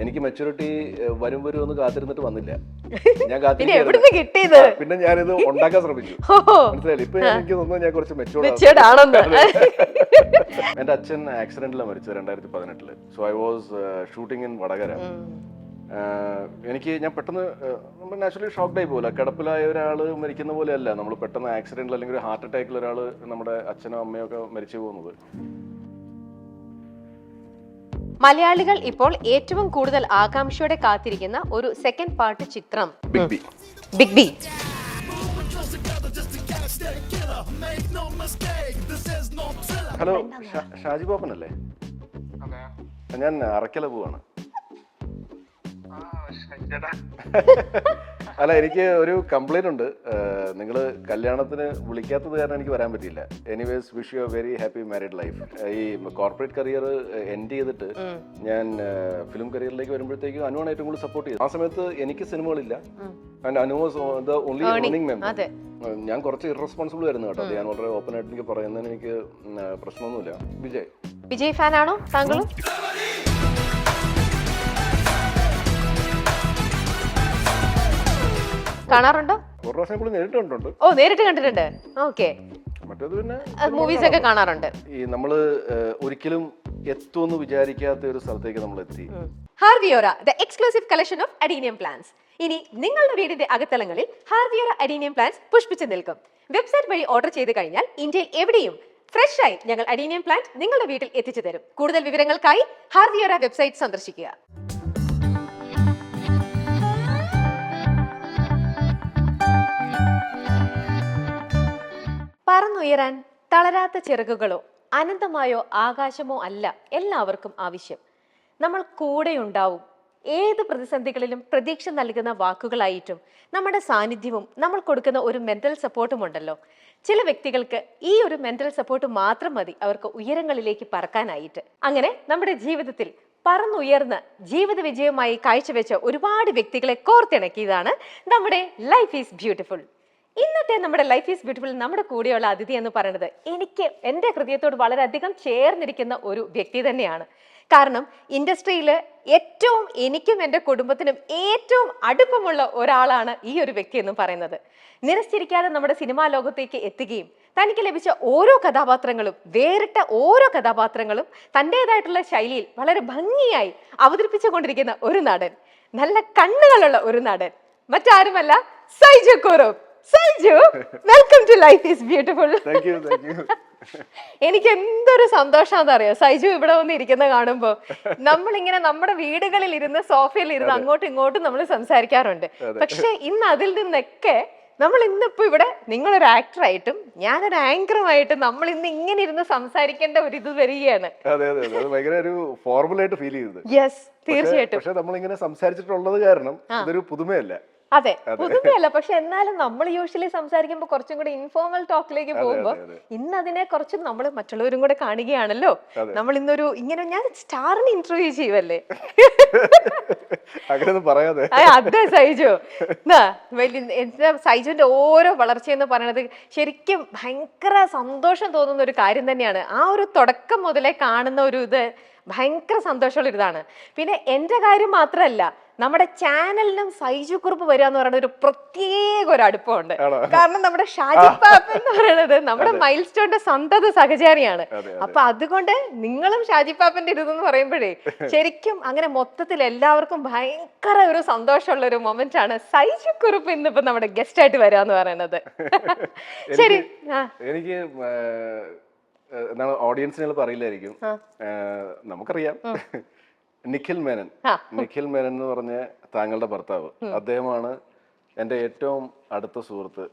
എനിക്ക് മെച്ചൂരിറ്റി വരും എന്ന് കാത്തിരുന്നിട്ട് വന്നില്ല. ഞാൻ കിട്ടിയത് പിന്നെ ഞാനിത് ഉണ്ടാക്കാൻ ശ്രമിച്ചു. മനസ്സിലായില്ല. ഇപ്പൊ എനിക്ക് തോന്നുന്നു ഞാൻ കുറച്ച് മെച്ചൂർഡ് ആണെന്ന്. എന്റെ അച്ഛൻ ആക്സിഡന്റിലാണ് മരിച്ചത് 2018. So I was shooting in Vadakara. ഞാൻ പെട്ടെന്ന് നമ്മൾ നാച്ചുറലി ഷോക്ക്ഡ് ആയി പോകില്ല. കിടപ്പിലായ ഒരാൾ മരിക്കുന്ന പോലെയല്ല നമ്മൾ പെട്ടെന്ന് ആക്സിഡന്റിൽ അല്ലെങ്കിൽ ഒരു ഹാർട്ട് അറ്റാക്കിൽ ഒരാൾ നമ്മുടെ അച്ഛനോ അമ്മയോ ഒക്കെ മരിച്ചു പോകുന്നത്. മലയാളികൾ ഇപ്പോൾ ഏറ്റവും കൂടുതൽ ആകാംക്ഷയോടെ കാത്തിരിക്കുന്ന ഒരു സെക്കൻഡ് പാർട്ട് ചിത്രം ബിഗ് ബി. ഹലോ, ഷാജി പാപ്പൻ അല്ലേ? ഞാൻ അറക്കല പോവാണ്. അല്ല, എനിക്ക് ഒരു കംപ്ലൈന്റ് ഉണ്ട്. നിങ്ങൾ കല്യാണത്തിന് വിളിക്കാത്തത് കാരണം എനിക്ക് വരാൻ പറ്റിയില്ല. Anyways, wish you A very happy married life. ഈ കോർപ്പറേറ്റ് കരിയർ എൻഡ് ചെയ്തിട്ട് ഞാൻ ഫിലിം കരിയറിലേക്ക് വരുമ്പോഴത്തേക്കും അനുവാണ് ഏറ്റവും കൂടുതൽ സപ്പോർട്ട് ചെയ്തത്. ആ സമയത്ത് എനിക്ക് സിനിമകളില്ല. And Anu was the only earning member. ഞാൻ കുറച്ച് ഇറസ്പോൺസിബിൾ ആയിരുന്നു കേട്ടോ. ഞാൻ വളരെ ഓപ്പൺ ആയിട്ട് എനിക്ക് പറയുന്നതിന് എനിക്ക് പ്രശ്നമൊന്നുമില്ല. വിജയ് ഫാൻ ആണോ താങ്കളും? കാണാറുണ്ടോ? ഒരു പ്രാവശ്യം നേരിട്ട് കണ്ടിട്ടുണ്ട്. ഓ, നേരിട്ട് കണ്ടിട്ടുണ്ട്. ഓക്കെ. മറ്റേത് പിന്നെ മൂവീസ് ഒക്കെ കാണാറുണ്ട്. ഈ നമ്മള് ഒരിക്കലും എത്തുമെന്ന് വിചാരിക്കാത്ത ഒരു സ്ഥലത്തേക്ക് നമ്മൾ എത്തി. ഹാർവിയോറ, the exclusive collection of adenium plants. ഇനി നിങ്ങളുടെ വീടിന്റെ അകത്തളങ്ങളിൽ ഹാർവിയോറ അഡീനിയം പ്ലാന്റ്സ് പുഷ്പിച്ചു നിൽക്കും. വെബ്സൈറ്റ് വഴി ഓർഡർ ചെയ്ത് കഴിഞ്ഞാൽ ഇന്ത്യയിൽ എവിടെയും ഫ്രഷ് ആയി ഞങ്ങൾ അഡീനിയം പ്ലാന്റ് നിങ്ങളുടെ വീട്ടിൽ എത്തിച്ചു തരും. കൂടുതൽ വിവരങ്ങൾക്കായി ഹാർവിയോറ വെബ്സൈറ്റ് സന്ദർശിക്കുക. പറന്നുയരാൻ തളരാത്ത ചിറകുകളോ അനന്തമായോ ആകാശമോ അല്ല എല്ലാവർക്കും ആവശ്യം. നമ്മൾ കൂടെയുണ്ടാവും. ഏത് പ്രതിസന്ധികളിലും പ്രതീക്ഷ നൽകുന്ന വാക്കുകളായിട്ടും നമ്മുടെ സാന്നിധ്യവും നമ്മൾ കൊടുക്കുന്ന ഒരു മെന്റൽ സപ്പോർട്ടും ഉണ്ടല്ലോ. ചില വ്യക്തികൾക്ക് ഈ ഒരു മെന്റൽ സപ്പോർട്ട് മാത്രം മതി അവർക്ക് ഉയരങ്ങളിലേക്ക് പറക്കാനായിട്ട്. അങ്ങനെ നമ്മുടെ ജീവിതത്തിൽ പറന്നുയർന്ന് ജീവിത വിജയമായി കാഴ്ചവെച്ച ഒരുപാട് വ്യക്തികളെ കോർത്തിണക്കിയതാണ് നമ്മുടെ ലൈഫ് ഈസ് ബ്യൂട്ടിഫുൾ. ഇന്നത്തെ നമ്മുടെ ലൈഫ് ഈസ് ബ്യൂട്ടിഫുൾ നമ്മുടെ കൂടെയുള്ള അതിഥി എന്ന് പറയുന്നത് എനിക്ക് എൻ്റെ ഹൃദയത്തോട് വളരെയധികം ചേർന്നിരിക്കുന്ന ഒരു വ്യക്തി തന്നെയാണ്. കാരണം ഇൻഡസ്ട്രിയിൽ ഏറ്റവും എനിക്കും എൻ്റെ കുടുംബത്തിനും ഏറ്റവും അടുപ്പമുള്ള ഒരാളാണ് ഈ ഒരു വ്യക്തി എന്ന് പറയുന്നത്. നിരസിച്ചിരിക്കാതെ നമ്മുടെ സിനിമാ ലോകത്തേക്ക് എത്തുകയും തനിക്ക് ലഭിച്ച ഓരോ കഥാപാത്രങ്ങളും വേറിട്ട ഓരോ കഥാപാത്രങ്ങളും തൻ്റെതായിട്ടുള്ള ശൈലിയിൽ വളരെ ഭംഗിയായി അവതരിപ്പിച്ചുകൊണ്ടിരിക്കുന്ന ഒരു നടൻ, നല്ല കണ്ണുകളുള്ള ഒരു നടൻ, മറ്റാരുമല്ല Saiju Kurup. Saiju, welcome to Life Is Beautiful. എനിക്ക് എന്തൊരു സന്തോഷാന്ന് അറിയോ സൈജു ഇവിടെ വന്ന് ഇരിക്കുന്ന കാണുമ്പോ. നമ്മളിങ്ങനെ നമ്മുടെ വീടുകളിൽ ഇരുന്ന് സോഫയിൽ ഇരുന്ന് അങ്ങോട്ടും ഇങ്ങോട്ടും നമ്മൾ സംസാരിക്കാറുണ്ട്. പക്ഷെ ഇന്ന് അതിൽ നിന്നൊക്കെ നമ്മൾ ഇന്നിപ്പോ ഇവിടെ നിങ്ങളൊരു ആക്ടറായിട്ടും ഞാനൊരു ആങ്കറുമായിട്ടും നമ്മൾ ഇന്ന് ഇങ്ങനെ ഇരുന്ന് സംസാരിക്കേണ്ട ഒരു ഇത് വരികയാണ്. യെസ്, തീർച്ചയായിട്ടും. പക്ഷെ നമ്മളിങ്ങനെ സംസാരിച്ചിട്ടുള്ളത് കാരണം ഇതൊരു പുതുമയല്ല. അതെ, പുതുമയല്ല. പക്ഷെ എന്നാലും നമ്മൾ യൂഷ്വലി സംസാരിക്കുമ്പോൾ കുറച്ചും കൂടി ഇൻഫോർമൽ ടോക്കിലേക്ക് പോകുമ്പോ ഇന്ന് അതിനെ കുറച്ചും നമ്മൾ മറ്റുള്ളവരും കൂടെ കാണുകയാണല്ലോ. നമ്മൾ ഇന്നൊരു ഇങ്ങനെ ഞാൻ സ്റ്റാറിന് ഇന്റർവ്യൂ ചെയ്യുവല്ലേ. അതെ സൈജു, സൈജുവിന്റെ ഓരോ വളർച്ചയെന്ന് പറയുന്നത് ശരിക്കും ഭയങ്കര സന്തോഷം തോന്നുന്ന ഒരു കാര്യം തന്നെയാണ്. ആ ഒരു തുടക്കം മുതലേ കാണുന്ന ഒരു ഇത് ഭയങ്കര സന്തോഷമുള്ള ഇതാണ്. പിന്നെ എന്റെ കാര്യം മാത്രമല്ല, നമ്മുടെ ചാനലിനും സൈജു കുറുപ്പ് വരിക എന്ന് പറയുന്ന ഒരു പ്രത്യേക ഒരു അടുപ്പമുണ്ട്. കാരണം നമ്മുടെ ഷാജി പാപ്പൻ എന്ന് പറയുന്നത് നമ്മുടെ മൈൽ സ്റ്റോണിന്റെ സന്തത സഹചാരിയാണ്. അപ്പൊ അതുകൊണ്ട് നിങ്ങളും ഷാജി പാപ്പന്റെ ഇതെന്ന് പറയുമ്പോഴേ ശരിക്കും അങ്ങനെ മൊത്തത്തിൽ എല്ലാവർക്കും ഭയങ്കര ഒരു സന്തോഷമുള്ള ഒരു മൊമെന്റ് ആണ് സൈജു കുറുപ്പ് ഇന്നിപ്പോ നമ്മുടെ ഗസ്റ്റ് ആയിട്ട് വരിക എന്ന് പറയുന്നത്. ശരി, എനിക്ക് ഓഡിയൻസിന് പറയില്ലായിരിക്കും, നമുക്കറിയാം. നിഖിൽ മേനൻ എന്ന് പറഞ്ഞ താങ്കളുടെ ഭർത്താവ്, അദ്ദേഹമാണ് എൻ്റെ ഏറ്റവും അടുത്ത സുഹൃത്ത്.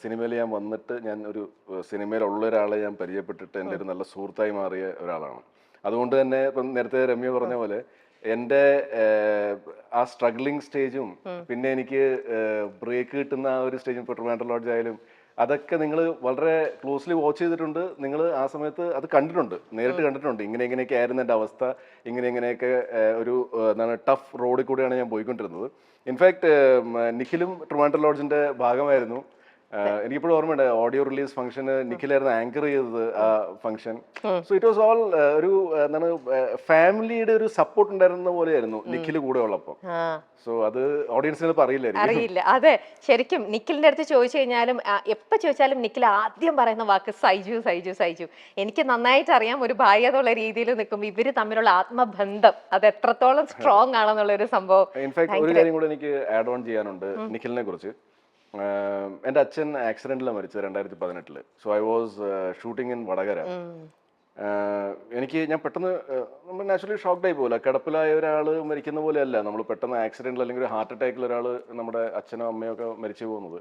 സിനിമയിൽ ഞാൻ വന്നിട്ട് ഞാൻ ഒരു സിനിമയിലുള്ള ഒരാളെ ഞാൻ പരിചയപ്പെട്ടിട്ട് എൻ്റെ ഒരു നല്ല സുഹൃത്തായി മാറിയ ഒരാളാണ്. അതുകൊണ്ട് തന്നെ ഇപ്പം നേരത്തെ രമ്യ പറഞ്ഞ പോലെ എൻ്റെ ആ സ്ട്രഗ്ലിംഗ് സ്റ്റേജും പിന്നെ എനിക്ക് ബ്രേക്ക് കിട്ടുന്ന ആ ഒരു സ്റ്റേജും, ഇപ്പോൾ ട്രിവാൻഡ്രം ലോഡ്ജ് ആയാലും അതൊക്കെ നിങ്ങൾ വളരെ ക്ലോസ്ലി വാച്ച് ചെയ്തിട്ടുണ്ട്. നിങ്ങൾ ആ സമയത്ത് അത് കണ്ടിട്ടുണ്ട്, നേരിട്ട് കണ്ടിട്ടുണ്ട്. ഇങ്ങനെയൊക്കെ ആയിരുന്നു എൻ്റെ അവസ്ഥ, ഇങ്ങനെയൊക്കെ ഒരു എന്താണ് ടഫ് റോഡിൽ കൂടെയാണ് ഞാൻ പോയിക്കൊണ്ടിരുന്നത്. ഇൻഫാക്ട് നിഖിലും ട്രിവാൻഡ്രം ലോഡ്ജിന്റെ ഭാഗമായിരുന്നു. എനിക്കിപ്പോഴും ഓർമ്മയുണ്ട് ഓഡിയോ റിലീസ് ഫംഗ്ഷന് നിഖിലായിരുന്നു ആങ്കർ ചെയ്തത് ആ function. So it was all ഒരു എന്താണ് ഫാമിലിയുടെ ഒരു സപ്പോർട്ട് ഉണ്ടായിരുന്ന പോലെയായിരുന്നു നിഖിൽ കൂടെ ഉള്ളപ്പോൾ. സോ അത് ഓഡിയൻസിന് അറിയില്ലായിരിക്കും. അറിയില്ല. അതെ, ശരിക്കും നിഖിലിന്റെ അടുത്ത് ചോദിച്ചു കഴിഞ്ഞാലും എപ്പോ ചോദിച്ചാലും നിഖിൽ ആദ്യം പറയുന്ന വാക്ക് സൈജു സൈജു സൈജു. എനിക്ക് നന്നായിട്ട് അറിയാം, ഒരു ഭാര്യ എന്നുള്ള രീതിയിൽ നിൽക്കുമ്പോൾ ഇവര് തമ്മിലുള്ള ആത്മബന്ധം അത് എത്രത്തോളം സ്ട്രോങ് ആണെന്നുള്ള ഒരു സംഭവം. ഇൻഫാക്ട് ഒരു കാര്യം കൂടെ എനിക്ക് ആഡ് ഓൺ ചെയ്യാനുണ്ട് നിഖിലിനെ കുറിച്ച്. എൻ്റെ അച്ഛൻ ആക്സിഡന്റിലാണ് മരിച്ചത് 2018. So I was shooting in Vadakara. ഞാൻ പെട്ടെന്ന് നമ്മൾ നാച്ചുറലി ഷോക്ക്ഡ് ആയി പോകില്ല. കിടപ്പിലായ ഒരാൾ മരിക്കുന്ന പോലെയല്ല നമ്മൾ പെട്ടെന്ന് ആക്സിഡന്റിൽ അല്ലെങ്കിൽ ഒരു ഹാർട്ട് അറ്റാക്കിൽ ഒരാൾ നമ്മുടെ അച്ഛനോ അമ്മയോ ഒക്കെ മരിച്ചു പോകുന്നത്.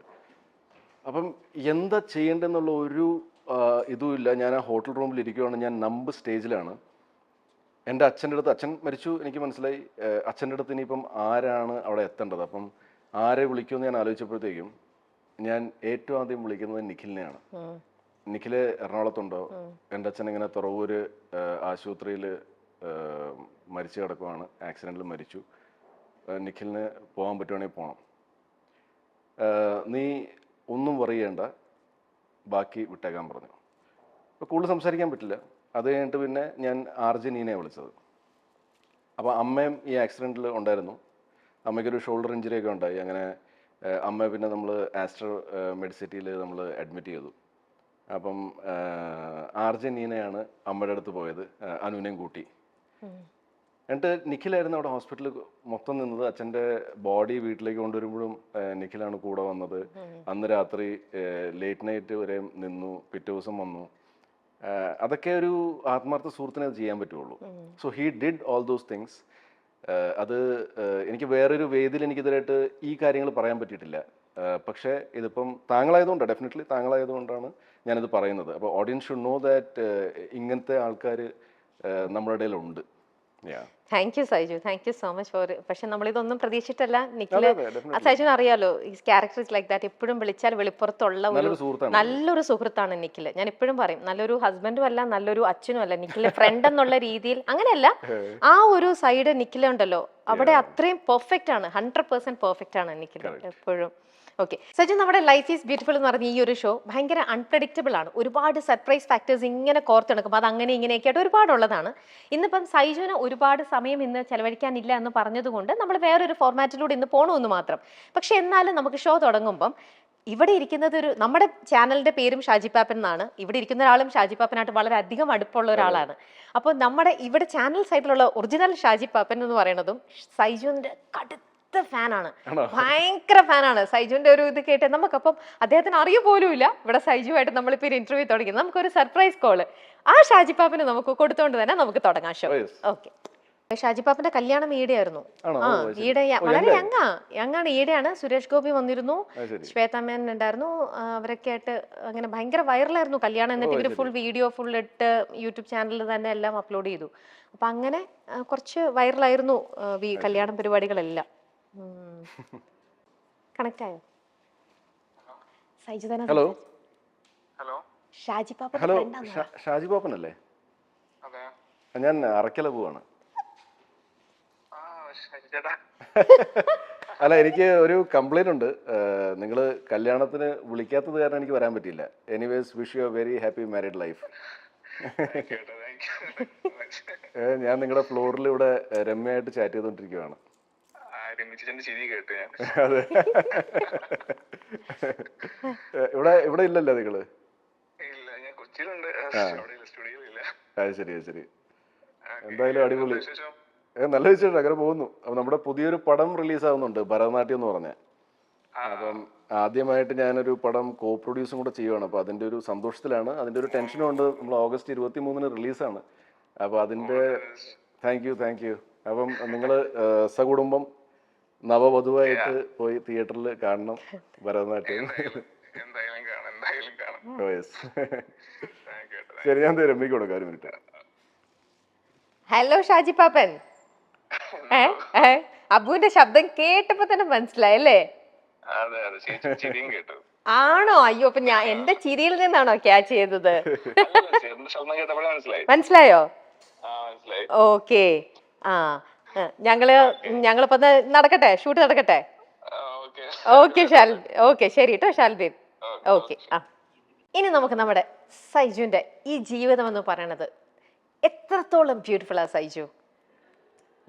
അപ്പം എന്താ ചെയ്യേണ്ടതെന്നുള്ള ഒരു ഇതുമില്ല. ഞാൻ ആ ഹോട്ടൽ റൂമിൽ ഇരിക്കുകയാണ്, ഞാൻ നമ്പ് സ്റ്റേജിലാണ്. എൻ്റെ അച്ഛൻ്റെ അടുത്ത്, അച്ഛൻ മരിച്ചു എനിക്ക് മനസ്സിലായി, അച്ഛൻ്റെ അടുത്ത് ഇനിയിപ്പം ആരാണ് അവിടെ എത്തേണ്ടത്, അപ്പം ആരെ വിളിക്കുമെന്ന് ഞാൻ ആലോചിച്ചപ്പോഴത്തേക്കും ഞാൻ ഏറ്റവും ആദ്യം വിളിക്കുന്നത് നിഖിലിനെയാണ്. നിഖില് എറണാകുളത്തുണ്ടോ? എൻ്റെ അച്ഛൻ ഇങ്ങനെ തുറവൂര് ആശുപത്രിയിൽ മരിച്ചു കിടക്കുവാണ്, ആക്സിഡന്റിൽ മരിച്ചു, നിഖിലിന് പോകാൻ പറ്റുവാണെങ്കിൽ പോകണം, നീ ഒന്നും പറയേണ്ട, ബാക്കി വിട്ടേക്കാൻ പറഞ്ഞു. അപ്പോൾ കൂടുതൽ സംസാരിക്കാൻ പറ്റില്ല. അത് കഴിഞ്ഞിട്ട് പിന്നെ ഞാൻ നീനയെ വിളിച്ചത്. അപ്പോൾ അമ്മയും ഈ ആക്സിഡൻറ്റിൽ ഉണ്ടായിരുന്നു. അമ്മയ്ക്കൊരു ഷോൾഡർ ഇഞ്ചുറി ഒക്കെ ഉണ്ടായി. അങ്ങനെ അമ്മ പിന്നെ നമ്മൾ ആസ്റ്റർ മെഡിസിറ്റിയിൽ നമ്മൾ അഡ്മിറ്റ് ചെയ്തു. അപ്പം നീനയാണ് അമ്മയുടെ അടുത്ത് പോയത്, അനുവിനെയും കൂട്ടി. എന്നിട്ട് നിഖിലായിരുന്നു അവിടെ ഹോസ്പിറ്റലിൽ മൊത്തം നിന്നത്. അച്ഛൻ്റെ ബോഡി വീട്ടിലേക്ക് കൊണ്ടുവരുമ്പോഴും നിഖിലാണ് കൂടെ വന്നത്. അന്ന് രാത്രി ലേറ്റ് നൈറ്റ് വരെ നിന്നു, പിറ്റേ ദിവസം വന്നു. അതൊക്കെ ഒരു ആത്മാർത്ഥ സുഹൃത്തിനെ അത് ചെയ്യാൻ പറ്റുള്ളൂ. So he did all those things. അത് എനിക്ക് വേറൊരു വേദിയിൽ എനിക്കിതിലായിട്ട് ഈ കാര്യങ്ങൾ പറയാൻ പറ്റിയിട്ടില്ല. പക്ഷേ ഇതിപ്പം താങ്കളായതുകൊണ്ടാണ്, ഡെഫിനറ്റ്ലി താങ്കളായതുകൊണ്ടാണ് ഞാനിത് പറയുന്നത്. അപ്പോൾ ഓഡിയൻസ് ഷുഡ് നോ ദാറ്റ് ഇങ്ങനത്തെ ആൾക്കാർ നമ്മുടെ ഇടയിലുണ്ട്. Thank you Saiju, thank you so much for. പക്ഷെ നമ്മളിതൊന്നും പ്രതീക്ഷിച്ചിട്ടല്ല. നിഖില് സൈജുന് അറിയാലോ, ഈ ക്യാരക്ടേഴ്സ് ലൈക്ക് ദാറ്റ് എപ്പോഴും വിളിച്ചാൽ വെളിപ്പുറത്തുള്ള ഒരു നല്ലൊരു സുഹൃത്താണ് നിഖില്. ഞാൻ എപ്പോഴും പറയും, നല്ലൊരു ഹസ്ബൻഡും അല്ല, നല്ലൊരു അച്ഛനും അല്ല, നിഖില് ഫ്രണ്ട് എന്നുള്ള രീതിയിൽ അങ്ങനെയല്ല. ആ ഒരു സൈഡ് നിഖിലുണ്ടല്ലോ, അവിടെ അത്രയും പെർഫെക്റ്റ് ആണ്, 100% പെർഫെക്റ്റ് ആണ് നിഖില് എപ്പോഴും. ഓക്കെ സജു, നമ്മുടെ ലൈഫ് ഈസ് ബ്യൂട്ടിഫുൾ എന്ന് പറഞ്ഞ ഈ ഒരു ഷോ ഭയങ്കര അൺപ്രഡിക്റ്റബിൾ ആണ്. ഒരുപാട് സർപ്രൈസ് ഫാക്ടേഴ്സ് ഇങ്ങനെ കോർത്തെടുക്കും, അത് അങ്ങനെ ഇങ്ങനെയൊക്കെ ആയിട്ട് ഒരുപാടുള്ളതാണ്. ഇന്നിപ്പം സൈജുവിന് ഒരുപാട് സമയം ഇന്ന് ചെലവഴിക്കാനില്ല എന്ന് പറഞ്ഞതുകൊണ്ട് നമ്മൾ വേറൊരു ഫോർമാറ്റിലൂടെ ഇന്ന് പോകണമെന്ന് മാത്രം. പക്ഷെ എന്നാലും നമുക്ക് ഷോ തുടങ്ങുമ്പം ഇവിടെ ഇരിക്കുന്നത് നമ്മുടെ ചാനലിന്റെ പേരും ഷാജി പാപ്പൻ എന്നാണ്. ഇവിടെ ഇരിക്കുന്ന ഒരാളും ഷാജി പാപ്പനായിട്ട് വളരെ അധികം അടുപ്പമുള്ള ഒരാളാണ്. അപ്പോൾ നമ്മുടെ ഇവിടെ ചാനൽ സൈഡിലുള്ള ഒറിജിനൽ ഷാജി പാപ്പൻ എന്ന് പറയുന്നതും സൈജുവിന്റെ ഫാനാണ്, ഭയങ്കര ഫാനാണ്. സൈജുവിന്റെ ഒരു ഇത് കേട്ട് നമുക്കപ്പം അദ്ദേഹത്തിന് അറിയ പോലും ഇല്ല ഇവിടെ സൈജുവായിട്ട് നമ്മളിപ്പോ ഒരു ഇന്റർവ്യൂ തുടങ്ങി. നമുക്കൊരു സർപ്രൈസ് കോള് ആ ഷാജിപ്പാപ്പിന് നമുക്ക് കൊടുത്തോണ്ട് തന്നെ നമുക്ക് തുടങ്ങാം ഷോ. ഓക്കെ, ഷാജിപ്പാപ്പിന്റെ കല്യാണം ഈടെയായിരുന്നു. ഈടെ വളരെ യങ്ങാണ്, ഈടെയാണ്. സുരേഷ് ഗോപി വന്നിരുന്നു, ശ്വേതാമേൻ ഉണ്ടായിരുന്നു, അവരൊക്കെ ആയിട്ട് അങ്ങനെ ഭയങ്കര വൈറലായിരുന്നു കല്യാണം. എന്നിട്ട് ഇവര് ഫുൾ വീഡിയോ ഫുൾ ഇട്ട് യൂട്യൂബ് ചാനലിൽ തന്നെ എല്ലാം അപ്ലോഡ് ചെയ്തു. അപ്പൊ അങ്ങനെ കുറച്ച് വൈറലായിരുന്നു കല്യാണ പരിപാടികളെല്ലാം. കണക്ട് ആയോ? സൈജു തന്നെ. ഹലോ ഹലോ, ഷാജി പാപ്പൻ. ഹലോ, ഷാജി പാപ്പൻ അല്ലേ? ഞാൻ അറക്കല പോവാണ്. അല്ല, എനിക്ക് ഒരു കംപ്ലൈന്റ് ഉണ്ട്. നിങ്ങൾ കല്യാണത്തിന് വിളിക്കാത്തത് കാരണം എനിക്ക് വരാൻ പറ്റിയില്ല. Anyways, wish you A very happy married life. ഞാൻ നിങ്ങളുടെ ഫ്ലോറിൽ ഇവിടെ രമ്യയായിട്ട് ചാറ്റ് ചെയ്തോണ്ടിരിക്കുകയാണ്. അതെ, ഇവിടെ ഇല്ലല്ലോ നിങ്ങള്? അത് ശരി, അത് ശരി. എന്തായാലും അടിപൊളി, നല്ല വിശേഷം. അങ്ങനെ പോകുന്നു. അപ്പൊ നമ്മുടെ പുതിയൊരു പടം റിലീസ് ആവുന്നുണ്ട്, ഭരതനാട്യം എന്ന് പറഞ്ഞ. അപ്പം ആദ്യമായിട്ട് ഞാനൊരു പടം കോ പ്രൊഡ്യൂസും കൂടെ ചെയ്യുവാണ്. അപ്പൊ അതിന്റെ ഒരു സന്തോഷത്തിലാണ്, അതിന്റെ ഒരു ടെൻഷനും ഉണ്ട്. നമ്മൾ ഓഗസ്റ്റ് 23 റിലീസാണ്. അപ്പൊ അതിന്റെ താങ്ക് യു. അപ്പം നിങ്ങള് സകുടുംബം നവവധുവായിട്ട് പോയി തിയേറ്ററിൽ കാണണം ഭരതനാട്യം. ശരി, ഞാൻ രമ്യക്ക് കൊടുക്കാം ഒരു മിനിറ്റ്. ഹലോ ഷാജി പാപ്പൻ. അബുവിന്റെ ശബ്ദം കേട്ടപ്പോ തന്നെ മനസ്സിലായല്ലേ? ആണോ? അയ്യോ, അപ്പൊ ഞാൻ എന്റെ ചിരിയിൽ നിന്നാണോ ക്യാച്ച് ചെയ്തത്? മനസ്സിലായോ? ഓക്കെ. ഞങ്ങളിപ്പോ നടക്കട്ടെ, ഷൂട്ട് നടക്കട്ടെ. ഓക്കെ ശരി കേട്ടോ ഷാൽബീൻ. ഓക്കെ. ആ, ഇനി നമുക്ക് നമ്മുടെ സൈജുവിന്റെ ഈ ജീവിതം എന്ന് പറയണത് എത്രത്തോളം ബ്യൂട്ടിഫുൾ ആ Saiju?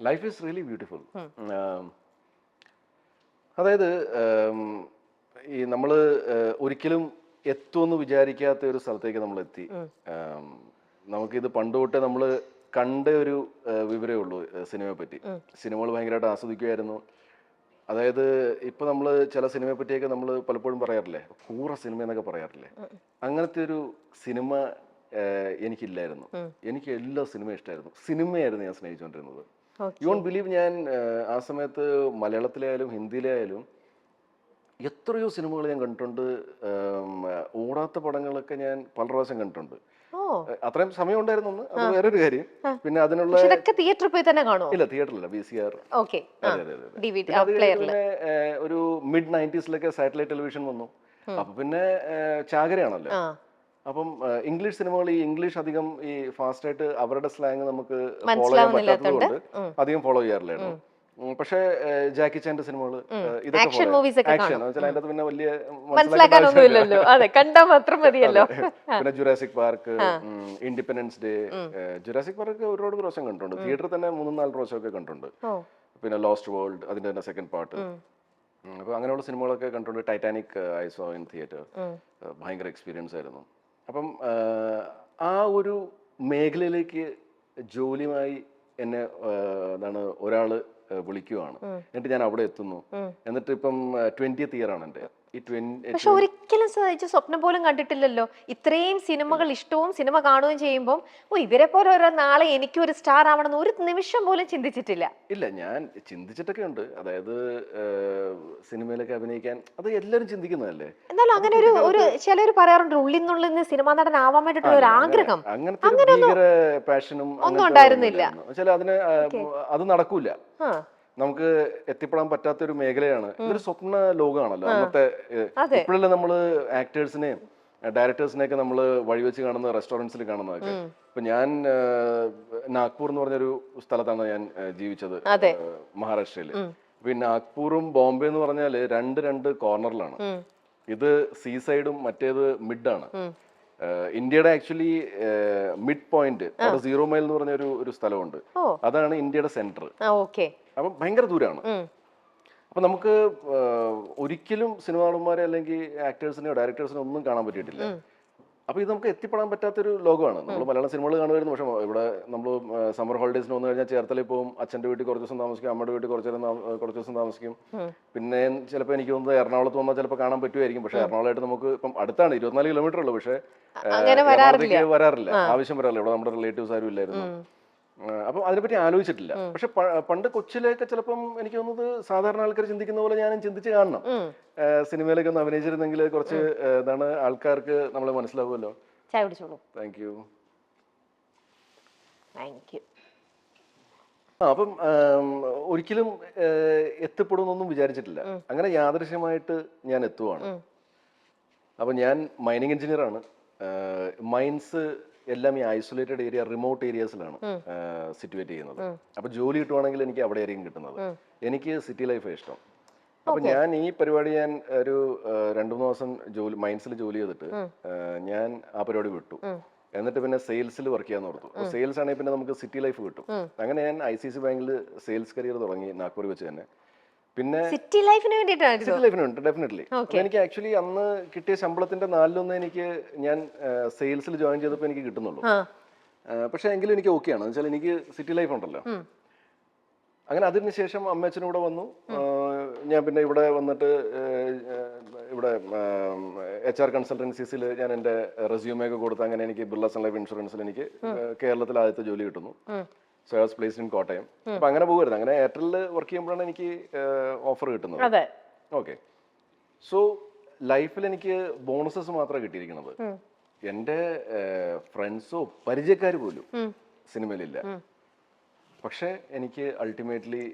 Life is really beautiful. അതായത് ഈ നമ്മൾ ഒരിക്കലും എത്തുമെന്ന് വിചാരിക്കാത്ത ഒരു സ്ഥലത്തേക്ക് നമ്മൾ എത്തി. നമുക്കിത് പണ്ട് തൊട്ടേ നമ്മൾ കണ്ട ഒരു വിവരമേ ഉള്ളൂ സിനിമയെ പറ്റി. സിനിമകൾ ഭയങ്കരമായിട്ട് ആസ്വദിക്കുമായിരുന്നു. അതായത് ഇപ്പൊ നമ്മൾ ചില സിനിമയെ പറ്റിയൊക്കെ നമ്മൾ പലപ്പോഴും പറയാറില്ലേ, കൂറ സിനിമ എന്നൊക്കെ പറയാറില്ലേ, അങ്ങനത്തെ ഒരു സിനിമ എനിക്കില്ലായിരുന്നു. എനിക്ക് എല്ലാ സിനിമയും ഇഷ്ടമായിരുന്നു. സിനിമയായിരുന്നു ഞാൻ സ്നേഹിച്ചുകൊണ്ടിരുന്നത്. യു വോണ്ട് ബിലീവ്, ഞാൻ ആ സമയത്ത് മലയാളത്തിലായാലും ഹിന്ദിയിലായാലും എത്രയോ സിനിമകൾ ഞാൻ കണ്ടിട്ടുണ്ട്. ഓടാത്ത പടങ്ങളൊക്കെ ഞാൻ പല പ്രാവശ്യം കണ്ടിട്ടുണ്ട്. അത്രയും സമയം ഉണ്ടായിരുന്നു, അത് വേറൊരു കാര്യം. പിന്നെ അതിനുള്ള തിയേറ്ററിൽ പോയി തന്നെ കാണുമോ? ഇല്ല, തിയേറ്ററിലല്ല, VCR. പിന്നെ ഒരു മിഡ് 90s സാറ്റലൈറ്റ് ടെലിവിഷൻ വന്നു. അപ്പൊ പിന്നെ ചാകരയാണല്ലോ. അപ്പം ഇംഗ്ലീഷ് സിനിമകൾ ഈ ഇംഗ്ലീഷ് അധികം ഈ ഫാസ്റ്റ് ആയിട്ട് അവരുടെ സ്ലാങ് നമുക്ക് ഫോളോ ചെയ്യാൻ പറ്റാത്തത് കൊണ്ട് അധികം ഫോളോ ചെയ്യാറില്ലായിരുന്നു. പക്ഷേ ജാക്കി ചാന്റെ സിനിമകൾ, ഇതൊക്കെ ആക്ഷൻ അതിന്റെ പിന്നെ വലിയ പിന്നെ Jurassic park, independence day. Jurassic park ഒരുപാട് പ്രാവശ്യം കണ്ടിട്ടുണ്ട്. തിയേറ്ററിൽ തന്നെ 3-4 പ്രാവശ്യമൊക്കെ കണ്ടിട്ടുണ്ട്. പിന്നെ ലോസ്റ്റ് വേൾഡ്, അതിന്റെ തന്നെ സെക്കൻഡ് പാർട്ട്. അപ്പൊ അങ്ങനെയുള്ള സിനിമകളൊക്കെ കണ്ടിട്ടുണ്ട്. Titanic I so in theatre. ഭയങ്കര എക്സ്പീരിയൻസ് ആയിരുന്നു. അപ്പം ആ ഒരു മേഖലയിലേക്ക് ജോലിയുമായി എന്നെ ഒരാള് വിളിക്കുവാണ്. എന്നിട്ട് ഞാൻ അവിടെ എത്തുന്നു. എന്നിട്ട് ഇപ്പം 20th ഇയർ ആണ് എന്റെ. പക്ഷെ ഒരിക്കലും സ്വപ്നം പോലും കണ്ടിട്ടില്ലല്ലോ ഇത്രയും സിനിമകൾ ഇഷ്ടവും സിനിമ കാണുകയും ചെയ്യുമ്പോൾ ഇവരെ പോലെ ഓരോ നാളെ എനിക്ക് ഒരു സ്റ്റാർ ആവണമെന്ന് ഒരു നിമിഷം പോലും ചിന്തിച്ചിട്ടില്ല. ഇല്ല, ഞാൻ ചിന്തിച്ചിട്ടൊക്കെ ഉണ്ട്. അതായത് സിനിമയിലൊക്കെ അഭിനയിക്കാൻ അത് എല്ലാവരും ചിന്തിക്കുന്നതല്ലേ. എന്നാലും അങ്ങനെ ഒരു ചിലർ പറയാറുണ്ട് ഉള്ളിൽ നിന്നുള്ളിൽ സിനിമ നടൻ ആവാൻ വേണ്ടിയിട്ടുള്ള ഒരു ആഗ്രഹം. അങ്ങനത്തെ ഭീകര പാഷനും ഒന്നും ഉണ്ടായിരുന്നില്ല. അതിന് അത് നടക്കൂല. നമുക്ക് എത്തിപ്പെടാൻ പറ്റാത്ത ഒരു മേഖലയാണ്. ഇതൊരു സ്വപ്ന ലോകമാണല്ലോ അന്നത്തെ. ഇപ്പോഴല്ലേ നമ്മള് ആക്ടേഴ്സിനെയും ഡയറക്ടേഴ്സിനെയൊക്കെ നമ്മൾ വഴിവെച്ച് കാണുന്ന റെസ്റ്റോറൻറ്റ്സിൽ കാണുന്നതൊക്കെ. ഇപ്പൊ ഞാൻ നാഗ്പൂർ എന്ന് പറഞ്ഞൊരു സ്ഥലത്താണ് ഞാൻ ജീവിച്ചത്, മഹാരാഷ്ട്രയില്. പിന്നെ നാഗ്പൂറും ബോംബെ എന്ന് പറഞ്ഞാല് രണ്ട് കോർണറിലാണ്. ഇത് സീ സൈഡും മറ്റേത് മിഡാണ്. ഇന്ത്യയുടെ ആക്ച്വലി മിഡ് പോയിന്റ്, അവിടെ 0 മൈൽ എന്ന് പറഞ്ഞ ഒരു സ്ഥലമുണ്ട്. അതാണ് ഇന്ത്യയുടെ സെന്റർ. അപ്പം ഭയങ്കര ദൂരമാണ്. അപ്പൊ നമുക്ക് ഒരിക്കലും സിനിമ നടന്മാരെ അല്ലെങ്കിൽ ആക്ടേഴ്സിനെയോ ഡയറക്ടേഴ്സിനോ ഒന്നും കാണാൻ പറ്റിയിട്ടില്ല. അപ്പൊ ഇത് നമുക്ക് എത്തിപ്പെടാൻ പറ്റാത്തൊരു ലോകമാണ്. നമ്മൾ മലയാളം സിനിമകൾ കാണുമായിരുന്നു. പക്ഷെ ഇവിടെ നമ്മൾ സമ്മർ ഹോളിഡേസിന് വന്നു കഴിഞ്ഞാൽ ചേർത്തലയിൽ പോകും. അച്ഛൻ്റെ വീട്ടിൽ കുറച്ച് ദിവസം താമസിക്കും, അമ്മയുടെ വീട്ടിൽ കുറച്ച് ദിവസം താമസിക്കും. പിന്നെ ചിലപ്പോൾ എനിക്ക് തോന്നുന്നത് എറണാകുളത്ത് വന്നാൽ ചിലപ്പോൾ കാണാൻ പറ്റുമായിരിക്കും. പക്ഷെ എറണാകുളമായിട്ട് നമുക്ക് ഇപ്പം അടുത്താണ്, 24 കിലോമീറ്റർ ഉള്ളൂ. പക്ഷെ വരാറില്ല, ആവശ്യം വരാറില്ല. ഇവിടെ നമ്മുടെ റിലേറ്റീവ്സ് ആരും ഇല്ലായിരുന്നു. അപ്പം അതിനെപ്പറ്റി ആലോചിച്ചിട്ടില്ല. പക്ഷെ പണ്ട് കൊച്ചിലേക്ക് ചിലപ്പം എനിക്ക് തോന്നുന്നത് സാധാരണ ആൾക്കാർ ചിന്തിക്കുന്ന പോലെ ഞാനും ചിന്തിച്ച് കാണണം. സിനിമയിലൊക്കെ ഒന്ന് അഭിനയിച്ചിരുന്നെങ്കിൽ കുറച്ച് ആൾക്കാർക്ക് നമ്മളെ മനസ്സിലാവുമല്ലോ. Thank you. അപ്പം ഒരിക്കലും എത്തിപ്പെടുന്നൊന്നും വിചാരിച്ചിട്ടില്ല. അങ്ങനെ യാദൃശ്യമായിട്ട് ഞാൻ എത്തുവാണ്. അപ്പൊ ഞാൻ മൈനിങ് എഞ്ചിനീയർ ആണ്. മൈൻസ് എല്ലാം ഈ ഐസൊലേറ്റഡ് ഏരിയ, റിമോട്ട് ഏരിയാസിലാണ് സിറ്റുവേറ്റ് ചെയ്യുന്നത്. അപ്പൊ ജോലി കിട്ടുവാണെങ്കിൽ എനിക്ക് അവിടെ ആയിരിക്കും കിട്ടുന്നത്. എനിക്ക് സിറ്റി ലൈഫ് ഇഷ്ടം. അപ്പൊ ഞാൻ ഈ പരിപാടി ഞാൻ ഒരു 2-3 ദിവസം മൈൻസിൽ ജോലി ചെയ്തിട്ട് ഞാൻ ആ പരിപാടി വിട്ടു. എന്നിട്ട് പിന്നെ സെയിൽസിൽ വർക്ക് ചെയ്യാൻ ഓർത്തു. സെയിൽസ് ആണെങ്കിൽ പിന്നെ നമുക്ക് സിറ്റി ലൈഫ് കിട്ടും. അങ്ങനെ ഞാൻ ICICI ബാങ്കിൽ സെയിൽസ് കരിയർ തുടങ്ങി, നാഗ്പൂർ വെച്ച് തന്നെ. പിന്നെ സിറ്റി ലൈഫിന് വേണ്ടി ഡെഫിനറ്റ്ലി. എനിക്ക് ആക്ച്വലി അന്ന് കിട്ടിയ ശമ്പളത്തിന്റെ 4-1 എനിക്ക് ഞാൻ സെയിൽസിൽ ജോയിൻ ചെയ്തപ്പോൾ എനിക്ക് കിട്ടുന്നുള്ളൂ. പക്ഷെ എങ്കിലും എനിക്ക് ഓക്കെയാണ്. എന്ന് വെച്ചാൽ എനിക്ക് സിറ്റി ലൈഫ് ഉണ്ടല്ലോ. അങ്ങനെ അതിനുശേഷം അമ്മയച്ഛനും കൂടെ വന്നു. ഞാൻ പിന്നെ ഇവിടെ വന്നിട്ട് ഇവിടെ HR കൺസൾട്ടൻസീസിൽ ഞാൻ എൻ്റെ റെസ്യൂമൊക്കെ കൊടുത്ത് അങ്ങനെ എനിക്ക് ബിർള സൺ ലൈഫ് ഇൻഷുറൻസിൽ എനിക്ക് കേരളത്തിൽ ആദ്യത്തെ ജോലി കിട്ടുന്നു. So I was placed in Kottayam. അപ്പൊ അങ്ങനെ പോകുമായിരുന്നു. അങ്ങനെ എയർടെലിൽ വർക്ക് ചെയ്യുമ്പോഴാണ് എനിക്ക് ഓഫർ കിട്ടുന്നത്. ഓക്കെ. സോ ലൈഫിൽ എനിക്ക് ബോണസസ് മാത്രമേ കിട്ടിയിരിക്കുന്നത്. എൻ്റെ ഫ്രണ്ട്സോ പരിചയക്കാർ പോലും സിനിമയിലില്ല. പക്ഷെ എനിക്ക് അൾട്ടിമേറ്റ്ലി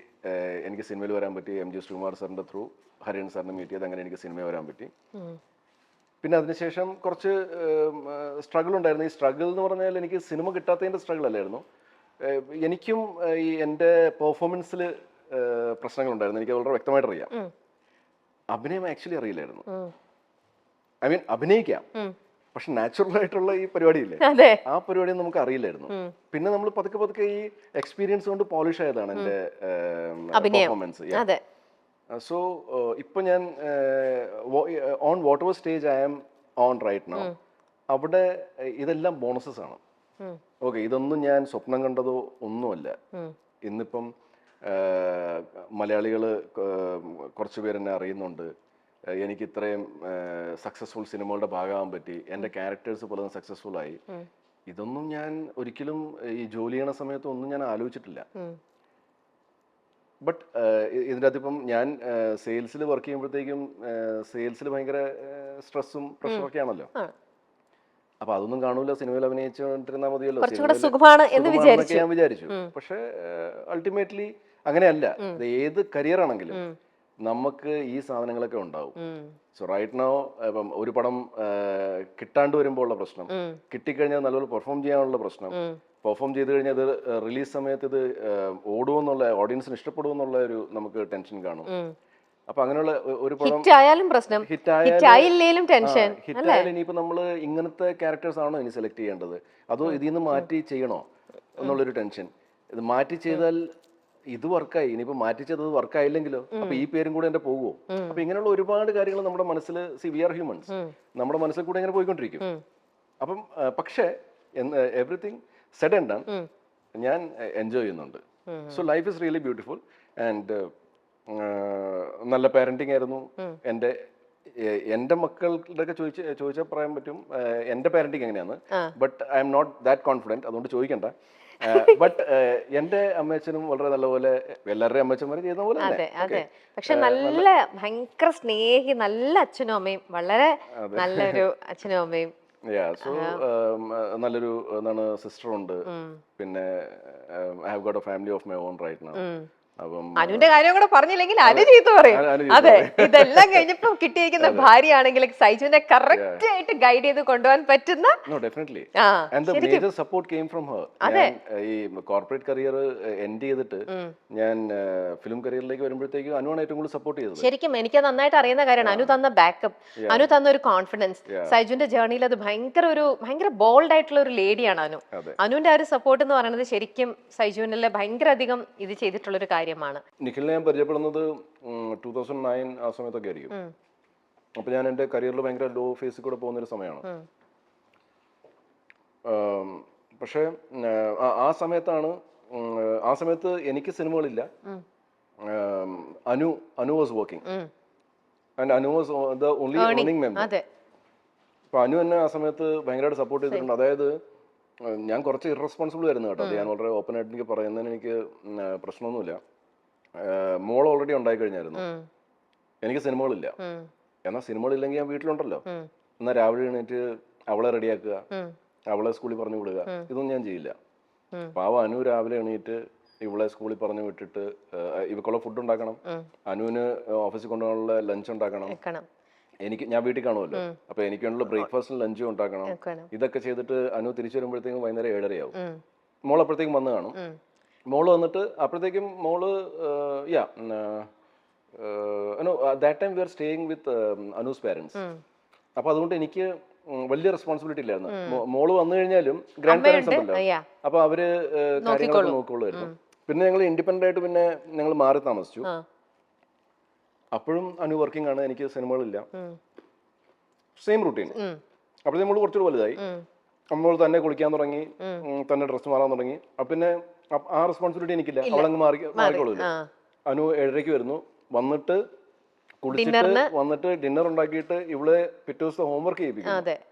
എനിക്ക് സിനിമയിൽ വരാൻ പറ്റി. MG ശ്രീകുമാർ സാറിന്റെ ത്രൂ ഹരിയൻ സാറിനെ മീറ്റ് ചെയ്ത് അങ്ങനെ എനിക്ക് സിനിമയിൽ വരാൻ പറ്റി. പിന്നെ അതിനുശേഷം കുറച്ച് സ്ട്രഗിൾ ഉണ്ടായിരുന്നു. ഈ സ്ട്രഗിൾ എന്ന് പറഞ്ഞാൽ എനിക്ക് സിനിമ കിട്ടാത്തതിന്റെ സ്ട്രഗിൾ അല്ലായിരുന്നു. എനിക്കും ഈ എൻ്റെ പെർഫോമൻസിൽ പ്രശ്നങ്ങൾ ഉണ്ടായിരുന്നു. എനിക്ക് വളരെ വ്യക്തമായിട്ട് അറിയാം. അഭിനയം ആക്ച്വലി അറിയില്ലായിരുന്നു. ഐ മീൻ അഭിനയിക്കാം, പക്ഷെ നാച്ചുറൽ ആയിട്ടുള്ള ഈ പരിപാടിയില്ലേ, അതെ ആ പരിപാടി നമുക്ക് അറിയില്ലായിരുന്നു. പിന്നെ നമ്മൾ പതുക്കെ പതുക്കെ ഈ എക്സ്പീരിയൻസ് കൊണ്ട് പോളിഷ് ആയതാണ് എന്റെ പെർഫോമൻസ്. അതെ സോ ഇപ്പൊ ഞാൻ on whatever stage I am on right now, അവിടെ ഇതെല്ലാം ബോണസസ് ആണ്. ഓക്കെ, ഇതൊന്നും ഞാൻ സ്വപ്നം കണ്ടതോ ഒന്നുമല്ല. ഇന്നിപ്പം മലയാളികൾ കുറച്ച് പേരെന്നെ അറിയുന്നുണ്ട്, എനിക്ക് ഇത്രയും സക്സസ്ഫുൾ സിനിമകളുടെ ഭാഗമാകാൻ പറ്റി, എൻ്റെ ക്യാരക്ടേഴ്സ് പലതും സക്സസ്ഫുൾ ആയി. ഇതൊന്നും ഞാൻ ഒരിക്കലും ഈ ജോലി ചെയ്യണ സമയത്ത് ഒന്നും ഞാൻ ആലോചിച്ചിട്ടില്ല. ബട്ട് ഇതിൻ്റെ അകത്ത് ഇപ്പം ഞാൻ സെയിൽസിൽ വർക്ക് ചെയ്യുമ്പോഴത്തേക്കും സെയിൽസിൽ ഭയങ്കര സ്ട്രെസ്സും പ്രഷറൊക്കെ ആണല്ലോ. അപ്പൊ അതൊന്നും കാണൂല, സിനിമയിൽ അഭിനയിച്ചുകൊണ്ടിരുന്നാൽ മതിയല്ലോ, എന്ന് ഞാൻ വിചാരിച്ചു. പക്ഷെ അൾട്ടിമേറ്റ്ലി അങ്ങനെയല്ല. ഇത് ഏത് കരിയർ ആണെങ്കിലും നമുക്ക് ഈ സാധനങ്ങളൊക്കെ ഉണ്ടാവും. സോ റൈറ്റ് നൗ ഇപ്പം ഒരു പടം കിട്ടാണ്ട് വരുമ്പോൾ ഉള്ള പ്രശ്നം, കിട്ടിക്കഴിഞ്ഞാൽ നല്ലപോലെ പെർഫോം ചെയ്യാനുള്ള പ്രശ്നം, പെർഫോം ചെയ്ത് കഴിഞ്ഞാൽ അത് റിലീസ് സമയത്ത് ഇത് ഓടുമെന്നുള്ള, ഓഡിയൻസിന് ഇഷ്ടപ്പെടുമെന്നുള്ള ഒരു നമുക്ക് ടെൻഷൻ കാണും. അപ്പൊ അങ്ങനെയുള്ള ഒരു പടം ഹിറ്റായാലും ഇനിയിപ്പോ നമ്മള് ഇങ്ങനത്തെ ക്യാരക്ടേഴ്സ് ആണോ ഇനി സെലക്ട് ചെയ്യേണ്ടത്, അതോ ഇതിൽ നിന്ന് മാറ്റി ചെയ്യണോ എന്നുള്ളൊരു ടെൻഷൻ. ഇത് മാറ്റി ചെയ്താൽ ഇത് വർക്കായി, ഇനിയിപ്പോ മാറ്റി ചെയ്തത് വർക്കായില്ലെങ്കിലോ, അപ്പൊ ഈ പേരും കൂടെ എന്റെ പോകുമോ? അപ്പൊ ഇങ്ങനെയുള്ള ഒരുപാട് കാര്യങ്ങൾ നമ്മുടെ മനസ്സിൽ, വി ആർ ഹ്യൂമൻസ്, നമ്മുടെ മനസ്സിൽ കൂടെ ഇങ്ങനെ പോയിക്കൊണ്ടിരിക്കും. അപ്പം പക്ഷേ എവറിത്തിങ് സെഡ് ആൻഡ് ഡൺ ഞാൻ എൻജോയ് ചെയ്യുന്നുണ്ട്. So life is really beautiful and നല്ല പാരന്റിങ് ആയിരുന്നു എന്റെ മക്കളുടെ ഒക്കെ ചോദിച്ചാൽ പറയാൻ പറ്റും എന്റെ പാരന്റിങ് എങ്ങനെയാണ്. But I'm not that confident, അതുകൊണ്ട് ചോദിക്കണ്ട. ബട്ട് എന്റെ അമ്മയച്ഛനും വളരെ നല്ലപോലെ എല്ലാവരുടെയും അമ്മയച്ഛന്മാരും ചെയ്യുന്ന പോലെ അതെ അതെ. പക്ഷെ നല്ല ഭയങ്കര സ്നേഹി, നല്ല അച്ഛനും അമ്മയും, വളരെ നല്ലൊരു അച്ഛനും അമ്മയും. സോ നല്ലൊരു എന്താണ് സിസ്റ്റർ ഉണ്ട്. പിന്നെ I have got a family of my own right now. അനുവിന്റെ കാര്യം കൂടെ പറഞ്ഞില്ലെങ്കിൽ അനു ചീത്ത പറയും. അതെ, ഇതെല്ലാം കഴിഞ്ഞപ്പോ കിട്ടിയിരിക്കുന്ന ഭാര്യയാണെങ്കിൽ സൈജുവിനെ കറക്റ്റ് ആയിട്ട് ഗൈഡ് ചെയ്ത് കൊണ്ടുപോകാൻ പറ്റുന്ന. ഈ കോർപ്പറേറ്റ് കരിയർ എൻഡ് ചെയ്തിട്ട് ഞാൻ ഫിലിം കരിയറിലേക്ക് വരുമ്പോഴത്തേക്കും അനുവാണ് ഏറ്റവും കൂടുതൽ സപ്പോർട്ട് ചെയ്തത്. ശരിക്കും എനിക്ക് നന്നായിട്ട് അറിയുന്ന കാര്യമാണ് അനു തന്ന ബാക്കപ്പ്, അനു തന്ന ഒരു കോൺഫിഡൻസ്. സൈജുവിന്റെ ജേർണിയിൽ അത് ഭയങ്കര ബോൾഡ് ആയിട്ടുള്ള ഒരു ലേഡിയാണ് അനു. അനുവിന്റെ ആ ഒരു സപ്പോർട്ട് എന്ന് പറയുന്നത് ശരിക്കും സൈജുവിനെ ഭയങ്കര അധികം ഇത് ചെയ്തിട്ടുള്ള ഒരു കാര്യമാണ്. നിഖിലിനെ ഞാൻ പരിചയപ്പെടുന്നത് 2009 ആ സമയത്തൊക്കെ ആയിരിക്കും. അപ്പൊ ഞാൻ എന്റെ കരിയറിൽ ഭയങ്കര ലോ ഫേസിൽ കൂടെ പോകുന്നൊരു സമയമാണ്. പക്ഷെ ആ സമയത്ത് എനിക്ക് സിനിമകളില്ല. Anu was working and Anu was the only earning member. അപ്പൊ അനു എന്നെ ആ സമയത്ത് ഭയങ്കരമായിട്ട് സപ്പോർട്ട് ചെയ്തിട്ടുണ്ട്. അതായത് ഞാൻ കുറച്ച് ഇറസ്പോൺസിബിൾ ആയിരുന്നു കേട്ടോ, അത് ഞാൻ വളരെ ഓപ്പൺ ആയിട്ട് എനിക്ക് പറയുന്നതിന് എനിക്ക് പ്രശ്നമൊന്നുമില്ല. മോൾ ഓൾറെഡി ഉണ്ടായി കഴിഞ്ഞായിരുന്നു, എനിക്ക് സിനിമകളില്ല. എന്നാൽ സിനിമകളില്ലെങ്കിൽ ഞാൻ വീട്ടിലുണ്ടല്ലോ, എന്നാൽ രാവിലെ എണീറ്റ് അവളെ റെഡിയാക്കുക, അവളെ സ്കൂളിൽ പറഞ്ഞു വിടുക, ഇതൊന്നും ഞാൻ ചെയ്യില്ല. പാവ അനു രാവിലെ എണീറ്റ് ഇവളെ സ്കൂളിൽ പറഞ്ഞു വിട്ടിട്ട് ഇവക്കുള്ള ഫുഡ് ഉണ്ടാക്കണം, അനുവിന് ഓഫീസിൽ കൊണ്ടുപോകാനുള്ള ലഞ്ച് ഉണ്ടാക്കണം, ഞാൻ വീട്ടിൽ കാണുമല്ലോ, അപ്പൊ എനിക്ക് വേണ്ടിയുള്ള ബ്രേക്ക്ഫാസ്റ്റും ലഞ്ചും ഉണ്ടാക്കണം. ഇതൊക്കെ ചെയ്തിട്ട് അനു തിരിച്ചു വരുമ്പോഴത്തേക്കും വൈകുന്നേരം 7:30 മോൾ അപ്പോഴത്തേക്കും വന്ന് കാണും. മോള് വന്നിട്ട് അപ്പോഴത്തേക്കും മോള് that time we R staying with Anu's parents. അപ്പൊ അതുകൊണ്ട് എനിക്ക് വലിയ റെസ്പോൺസിബിലിറ്റി ഇല്ലായിരുന്നു. മോള് വന്നു കഴിഞ്ഞാലും ഗ്രാൻഡ് പാരന്റ്സ് ഉണ്ടല്ലോ, അപ്പൊ അവര് കാര്യങ്ങളൊക്കെ നോക്കിക്കൊള്ളുമായിരുന്നു. പിന്നെ ഞങ്ങൾ ഇൻഡിപെൻഡന്റ് ആയിട്ട് പിന്നെ ഞങ്ങൾ മാറി താമസിച്ചു. അപ്പോഴും അനു വർക്കിംഗ് ആണ്, എനിക്ക് സിനിമകളില്ല, സെയിം റൂട്ടീൻ. അപ്പോഴത്തെ നമ്മൾ കുറച്ചുകൂടി വലുതായി, നമ്മൾ തന്നെ കുളിക്കാൻ തുടങ്ങി, തന്നെ ഡ്രസ്സ് മാറാൻ തുടങ്ങി. അപ്പൊ പിന്നെ ആ റെസ്പോൺസിബിലിറ്റി എനിക്കില്ല, അവളങ്ങ് മാറിക്കൊള്ളൂല്ലോ. അനു 7:30 വരുന്നു, വന്നിട്ട് കുളിച്ചിട്ട് വന്നിട്ട് ഡിന്നർ ഉണ്ടാക്കിയിട്ട് ഇവളെ പിറ്റേ ദിവസം ഹോംവർക്ക് ചെയ്യിപ്പിക്കും.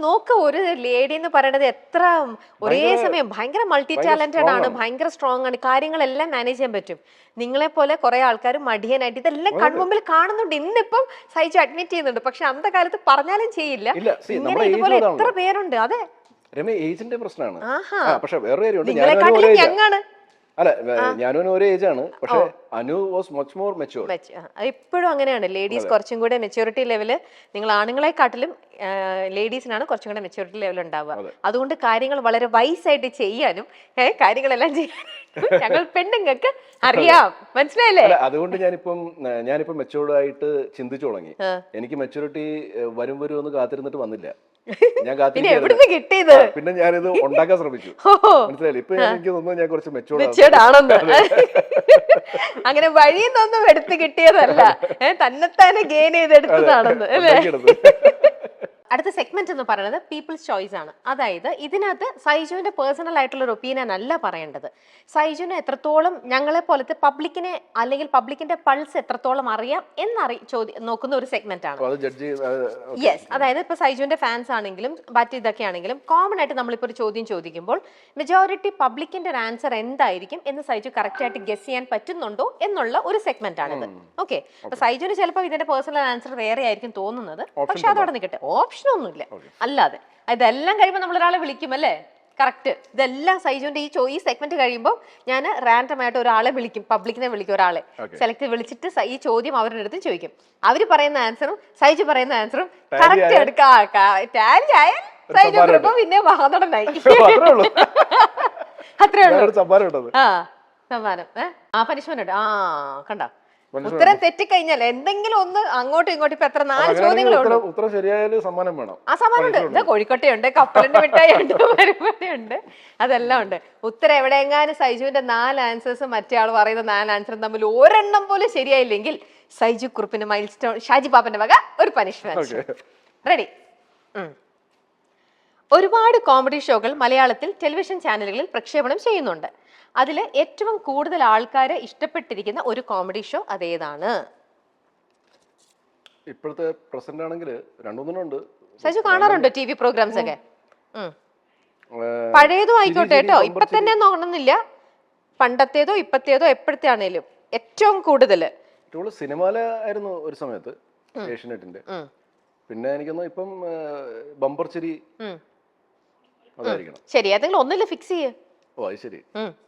നോക്ക്, ഒരു ലേഡി എന്ന് പറയുന്നത് എത്ര ഒരേ സമയം ഭയങ്കര മൾട്ടി ടാലന്റഡ് ആണ്, ഭയങ്കര സ്ട്രോങ് ആണ്, കാര്യങ്ങളെല്ലാം മാനേജ് ചെയ്യാൻ പറ്റും. നിങ്ങളെ പോലെ കുറെ ആൾക്കാർ മടിയനായിട്ട് ഇതെല്ലാം കൺമുമ്പിൽ കാണുന്നുണ്ട്. ഇന്നിപ്പം സഹിച്ചു അഡ്മിറ്റ് ചെയ്യുന്നുണ്ട്, പക്ഷെ അന്നത്തെ കാലത്ത് പറഞ്ഞാലും ചെയ്യില്ല. ഇങ്ങനെ ഇതുപോലെ എത്ര പേരുണ്ട്. അതെ, ഏജിന്റെ പ്രശ്നമാണ്. പക്ഷെ വേറെ നിങ്ങളെക്കാട്ടിലും യങ്ങാണ്. അല്ല ഞാനും ഒരേ ഏജ് ആണ്, പക്ഷെ Anu was much more matured. ഇപ്പോഴും അങ്ങനെയാണ്. ലേഡീസ് കുറച്ചും കൂടെ മെച്യൂരിറ്റി ലെവല് നിങ്ങൾ ആണുങ്ങളെക്കാട്ടിലും ലേഡീസിനാണ് കുറച്ചും കൂടെ മെച്യൂരിറ്റി ലെവൽ ഉണ്ടാവുക. അതുകൊണ്ട് കാര്യങ്ങൾ വളരെ വൈസായിട്ട് ചെയ്യാനും കാര്യങ്ങളെല്ലാം ചെയ്യാനും ഞങ്ങൾ പെണ്ണുങ്ങൾക്ക് അറിയാം. മനസ്സിലായില്ലേ? അതുകൊണ്ട് ഞാനിപ്പം മെച്യൂർഡ് ആയിട്ട് ചിന്തിച്ചു തുടങ്ങി. എനിക്ക് മെച്യൂരിറ്റി വരും എന്ന് കാത്തിരുന്നിട്ട് വന്നില്ല. ഞാൻ കിട്ടിയത് പിന്നെ ഞാനിത് ഉണ്ടാക്കാൻ ശ്രമിച്ചു. മനസ്സിലായില്ലേ? ഇപ്പൊ എനിക്ക് തോന്നുന്നു ഞാൻ കുറച്ച് മെച്യൂർഡ് ആണെന്ന്. അങ്ങനെ വഴിന്നൊന്നും എടുത്ത് കിട്ടിയതല്ല, തന്നെത്താനെ ഗെയിൻ ചെയ്തെടുത്തതാണെന്ന് അല്ലേ? അടുത്ത സെഗ്മെന്റ് എന്ന് പറയുന്നത് പീപ്പിൾസ് ചോയ്സ് ആണ്. അതായത് ഇതിനകത്ത് സൈജുവിന്റെ പേഴ്സണൽ ആയിട്ടുള്ള ഒരു ഒപ്പീനിയൻ അല്ല പറയേണ്ടത്. സൈജുവിന് എത്രത്തോളം ഞങ്ങളെ പോലത്തെ പബ്ലിക്കിനെ അല്ലെങ്കിൽ പബ്ലിക്കിന്റെ പൾസ് എത്രത്തോളം അറിയാം നോക്കുന്ന ഒരു സെഗ്മെന്റ് ആണ്. യെസ്, അതായത് ഇപ്പൊ സൈജുവിന്റെ ഫാൻസ് ആണെങ്കിലും മറ്റ് ഇതൊക്കെ ആണെങ്കിലും കോമൺ ആയിട്ട് നമ്മളിപ്പോ ഒരു ചോദ്യം ചോദിക്കുമ്പോൾ മെജോറിറ്റി പബ്ലിക്കിന്റെ ഒരു ആൻസർ എന്തായിരിക്കും എന്ന് സൈജു കറക്റ്റ് ആയിട്ട് ഗസ് ചെയ്യാൻ പറ്റുന്നുണ്ടോ എന്നുള്ള ഒരു സെഗ്മെന്റ് ആണിത്. ഓക്കെ, അപ്പൊ സൈജുവിന് ചിലപ്പോൾ ഇതിന്റെ പേഴ്സണൽ ആൻസർ വേറെ ആയിരിക്കും തോന്നുന്നത്, പക്ഷെ അതവിടെ നിൽക്കട്ടെ, ഓപ്ഷനൊന്നുമില്ല. അല്ലാതെ ഇതെല്ലാം കഴിയുമ്പോൾ നമ്മൾ ഒരാളെ വിളിക്കും അല്ലേ? കറക്റ്റ്. ഇതെല്ലാം സൈജുവിന്റെ ഈ സെഗ്മെന്റ് കഴിയുമ്പോൾ ഞാൻ റാൻഡം ആയിട്ട് ഒരാളെ വിളിക്കും, പബ്ലിക്കിനെ വിളിക്കും, ഒരാളെ വിളിച്ചിട്ട് ഈ ചോദ്യം അവരുടെ അടുത്ത് ചോദിക്കും. അവര് പറയുന്ന ആൻസറും സൈജു പറയുന്ന ആൻസറും കറക്റ്റ് ടാലി ആയാൽ സൈജു ഗ്രൂപ്പ് പിന്നെ മഹാനടനായി. അത്രേ ഉള്ളൂ. സമ്മാനം പനിഷ്മെന്റ് ഉണ്ട്. കണ്ട, ഉത്തരം തെറ്റിക്കഴിഞ്ഞാൽ എന്തെങ്കിലും ഒന്ന് അങ്ങോട്ടും ഇങ്ങോട്ടും ഇപ്പൊ എത്ര 4 ചോദ്യങ്ങളുണ്ട്. ഉത്തരം ശരിയായാലും സമ്മാനം വേണം. ആ സമ്മാനം ഉണ്ട്. ഇത് കോഴിക്കോട്ടയുണ്ട്, കപ്പലിന്റെ മിഠായി ഉണ്ട്, പരിപാടിയുണ്ട്, അതെല്ലാം ഉണ്ട്. ഉത്തരം എവിടെയെങ്ങാനും സൈജുവിന്റെ 4 ആൻസേഴ്സും മറ്റേ ആൾ പറയുന്ന 4 ആൻസറും തമ്മിൽ ഒരെണ്ണം പോലും ശരിയായില്ലെങ്കിൽ സൈജു കുറുപ്പിന് മൈൽ സ്റ്റോൺ ഷാജി പാപ്പന്റെ വക ഒരു പനിഷ്മെന്റ്. റെഡി? ഒരുപാട് കോമഡി ഷോകൾ മലയാളത്തിൽ ടെലിവിഷൻ ചാനലുകളിൽ പ്രക്ഷേപണം ചെയ്യുന്നുണ്ട്. അതിൽ ഏറ്റവും കൂടുതൽ ആൾക്കാരെ ഇഷ്ടപ്പെട്ടിരിക്കുന്ന ഒരു കോമഡി ഷോ അതേതാണ്? ഇപ്പോഴത്തെ പ്രസന്റ് ആണെങ്കിൽ രണ്ടുമൂന്നുണ്ട്. സജു കാണാറുണ്ടോ ടി വി പ്രോഗ്രാംസ് ഒക്കെ? പഴയതും ആയിക്കോട്ടെ കേട്ടോ, ഇപ്പൊ തന്നെ നോക്കണമെന്നില്ല, പണ്ടത്തേതോ ഇപ്പത്തേതോ എപ്പോഴത്തെ ആണേലും ഏറ്റവും കൂടുതൽ സിനിമയിലായിരുന്നു ഒരു സമയത്ത് ഏഷ്യനെറ്റിന്റെ. പിന്നെ എനിക്കൊന്നും ഇപ്പം ബമ്പർ ചിരി അതായിരിക്കണം. ശരി, ഏതെങ്കിലും ഒന്നില്ല ഫിക്സ് ചെയ്യേ.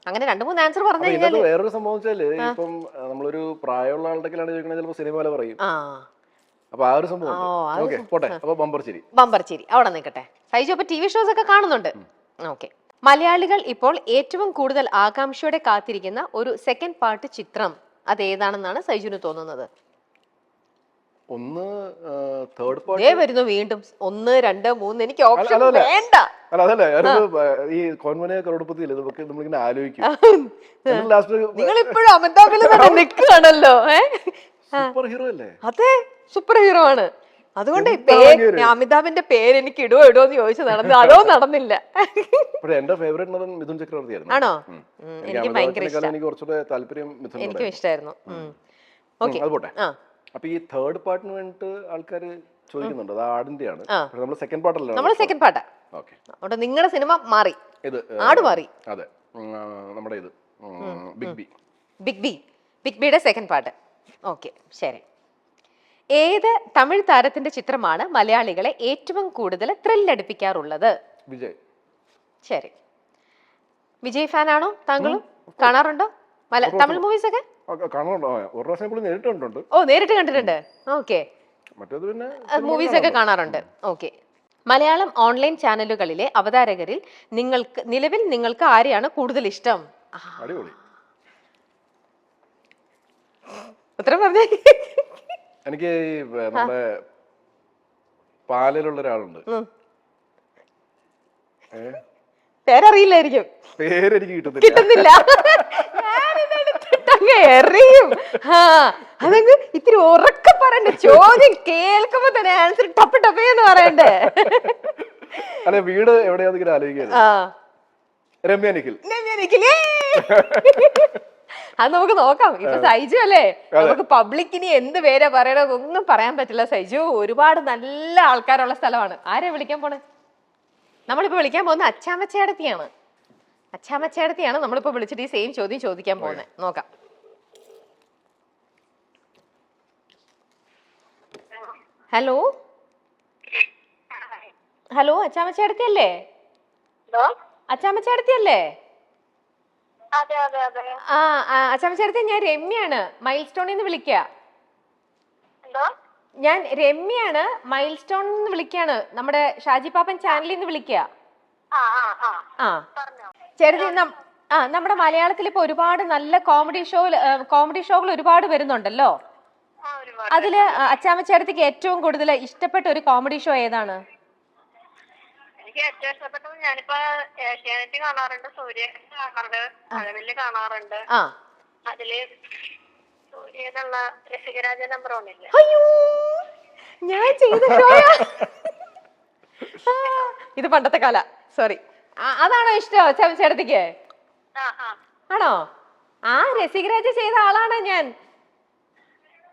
അങ്ങനെ 2-3 ആൻസർ പറഞ്ഞു കഴിഞ്ഞാൽ വേറൊരു സംഭവം വെച്ചാല് ഇപ്പം നമ്മളൊരു പ്രായമുള്ള ആളുടെ ചോദിക്കണേ ചിലപ്പോ സിനിമ പറയും. അപ്പൊ ആ ഒരു സംഭവം പോട്ടെ. അപ്പൊ ബമ്പർ ചിരി അവിടെ നിൽക്കട്ടെ. സൈജു അപ്പൊ ടിവി ഷോസ് ഒക്കെ കാണുന്നുണ്ട്. ഓക്കെ, മലയാളികൾ ഇപ്പോൾ ഏറ്റവും കൂടുതൽ ആകാംക്ഷയോടെ കാത്തിരിക്കുന്ന ഒരു സെക്കൻഡ് പാർട്ട് ചിത്രം അതേതാണെന്നാണ് സൈജുന് തോന്നുന്നത്? ഒന്ന് തേർഡ് പാർട്ട് വരുന്നു വീണ്ടും. 1, 2, 3 എനിക്ക് ഓപ്ഷൻ വേണ്ട. അതല്ല, ഈ കോൺവനെ കരോഡ്പതിയില്ലേ നമ്മളിങ്ങനെ ആലോചിക്കും. നിങ്ങൾ ഇപ്പോഴും അമിതാഭിൽ തന്നെ നിൽക്കുകയാണല്ലോ. സൂപ്പർ ഹീറോ അല്ലേ? അതെ, സൂപ്പർ ഹീറോ ആണ്. അതുകൊണ്ട് അമിതാഭിന്റെ പേര് എനിക്ക് ഇടുവോ എന്ന് ചോദിച്ചു നടന്നു, അതോ നടന്നില്ല. എന്റെ ഫേവറേറ്റ് നടൻ മിഥുൻ ചക്രവർത്തി ആയിരുന്നു. ആണോ? എനിക്ക് ഭയങ്കര എനിക്കും ഇഷ്ടമായിരുന്നു. അപ്പൊ ഈ തേർഡ് പാർട്ടിന് വേണ്ടിട്ട് ആൾക്കാർ ചോദിക്കുന്നുണ്ട്. അത് ആടിന്റെയാണ്. നമ്മൾ സെക്കൻഡ് പാർട്ടല്ല, നമ്മൾ സെക്കൻഡ് പാർട്ടാ. ഓക്കെ, നിങ്ങളുടെ സിനിമ മാറി, ആട് മാറി. അതെ, നമ്മുടെ ഇത് ബിഗ് ബിയുടെ സെക്കൻഡ് പാർട്ട്. ഓക്കെ, ശരി. ഏത് തമിഴ് താരത്തിന്റെ ചിത്രമാണ് മലയാളികളെ ഏറ്റവും കൂടുതൽ ത്രില്ലടിപ്പിക്കാറുള്ളത്? വിജയ്. ശരി, വിജയ് ഫാൻ ആണോ താങ്കളും? കാണാറുണ്ടോ തമിഴ് മൂവീസ് ഒക്കെ? നേരിട്ട് കണ്ടിട്ടുണ്ട്. ഓക്കെ, മൂവീസ് ഒക്കെ കാണാറുണ്ട്. ഓക്കെ, മലയാളം ഓൺലൈൻ ചാനലുകളിലെ അവതാരകരിൽ നിലവിൽ നിങ്ങൾക്ക് ആരെയാണ് കൂടുതൽ ഇഷ്ടം? ഉത്തരം പറഞ്ഞേ. എനിക്ക് നമ്മുടെ പാലിലുള്ള ഒരാളുണ്ട്, പേരറിയില്ലായിരിക്കും. പേരെനിക്ക് കിട്ടുന്നില്ല. എറിയും. അതങ്ങ് ഇത്തിരി ഉറക്കെ പറയണ്ടേ, ചോദ്യം കേൾക്കുമ്പോ തന്നെ ആൻസർ ടപ്പ് ടപ്പേന്ന് പറയണ്ടേ. അല്ലെ, വീട് എവിടെയാന്ന് ആലോചിക്കുന്നത്. രമ്യ നിഖിൽ. അത് നമുക്ക് നോക്കാം. ഇപ്പൊ സൈജു അല്ലേ, നമുക്ക് പബ്ലിക്കിനി എന്ത് പേരാ പറയണതൊന്നും പറയാൻ പറ്റില്ല. സൈജു ഒരുപാട് നല്ല ആൾക്കാരുള്ള സ്ഥലമാണ്. ആരെയാ വിളിക്കാൻ പോണേ? നമ്മളിപ്പോ വിളിക്കാൻ പോകുന്ന അച്ചാമ്മച്ചേടത്തിയാണ്. അച്ചാമ്മച്ചേടത്തിയാണ് നമ്മളിപ്പോ വിളിച്ചിട്ട് ഈ സെയിം ചോദ്യം ചോദിക്കാൻ പോകുന്നത്. നോക്കാം. ഹലോ ഹലോ, അച്ചാമ്മച്ചേടത്തി അല്ലേ? അച്ചാമ്മച്ചേടത്തി അല്ലേ? അതെ അതെ അതെ. ആ അച്ചാമ്മച്ചേർത്തി, ഞാൻ രമ്യാണ്, മൈൽ സ്റ്റോണിൽ നിന്ന് വിളിക്കുക. എന്തോ? ഞാൻ രമ്യാണ്, മൈൽ സ്റ്റോണിൽ നിന്ന് വിളിക്കാണ്, നമ്മുടെ ഷാജി പാപ്പൻ ചാനലിൽ നിന്ന് വിളിക്കുക. ആ ആ ആ ആ പറഞ്ഞോ. ചേട്ടത്തി, നമ്മുടെ മലയാളത്തിൽ ഇപ്പൊ ഒരുപാട് നല്ല കോമഡി ഷോകൾ ഒരുപാട് വരുന്നുണ്ടല്ലോ. ആ ഒരുപാട്. അതില് അച്ചാമ്മച്ചേർത്തിക്ക് ഏറ്റവും കൂടുതൽ ഇഷ്ടപ്പെട്ട ഒരു കോമഡി ഷോ ഏതാണ്? എനിക്ക് ഏറ്റവും ഇഷ്ടപ്പെട്ടത് ഞാനിപ്പോ ഏഷ്യാനെറ്റ് കാണാറുണ്ട്, സൂര്യ കാണാറുണ്ട്, മഴവില്ല് കാണാറുണ്ട്. ആ അതില് സൂര്യനുള്ള രസികരാജ നമ്പർ ഒന്നില്ല. അയ്യോ, ഞാൻ ചെയ്ത ഷോയാ ഇത്. പണ്ടത്തെ കാല, സോറി. അതാണോ ഇഷ്ടം അച്ചാമ്മച്ചേർത്തിക്ക്? ആ ആ ആണോ? ആ രസികരാജ ചെയ്ത ആളാണ് ഞാൻ.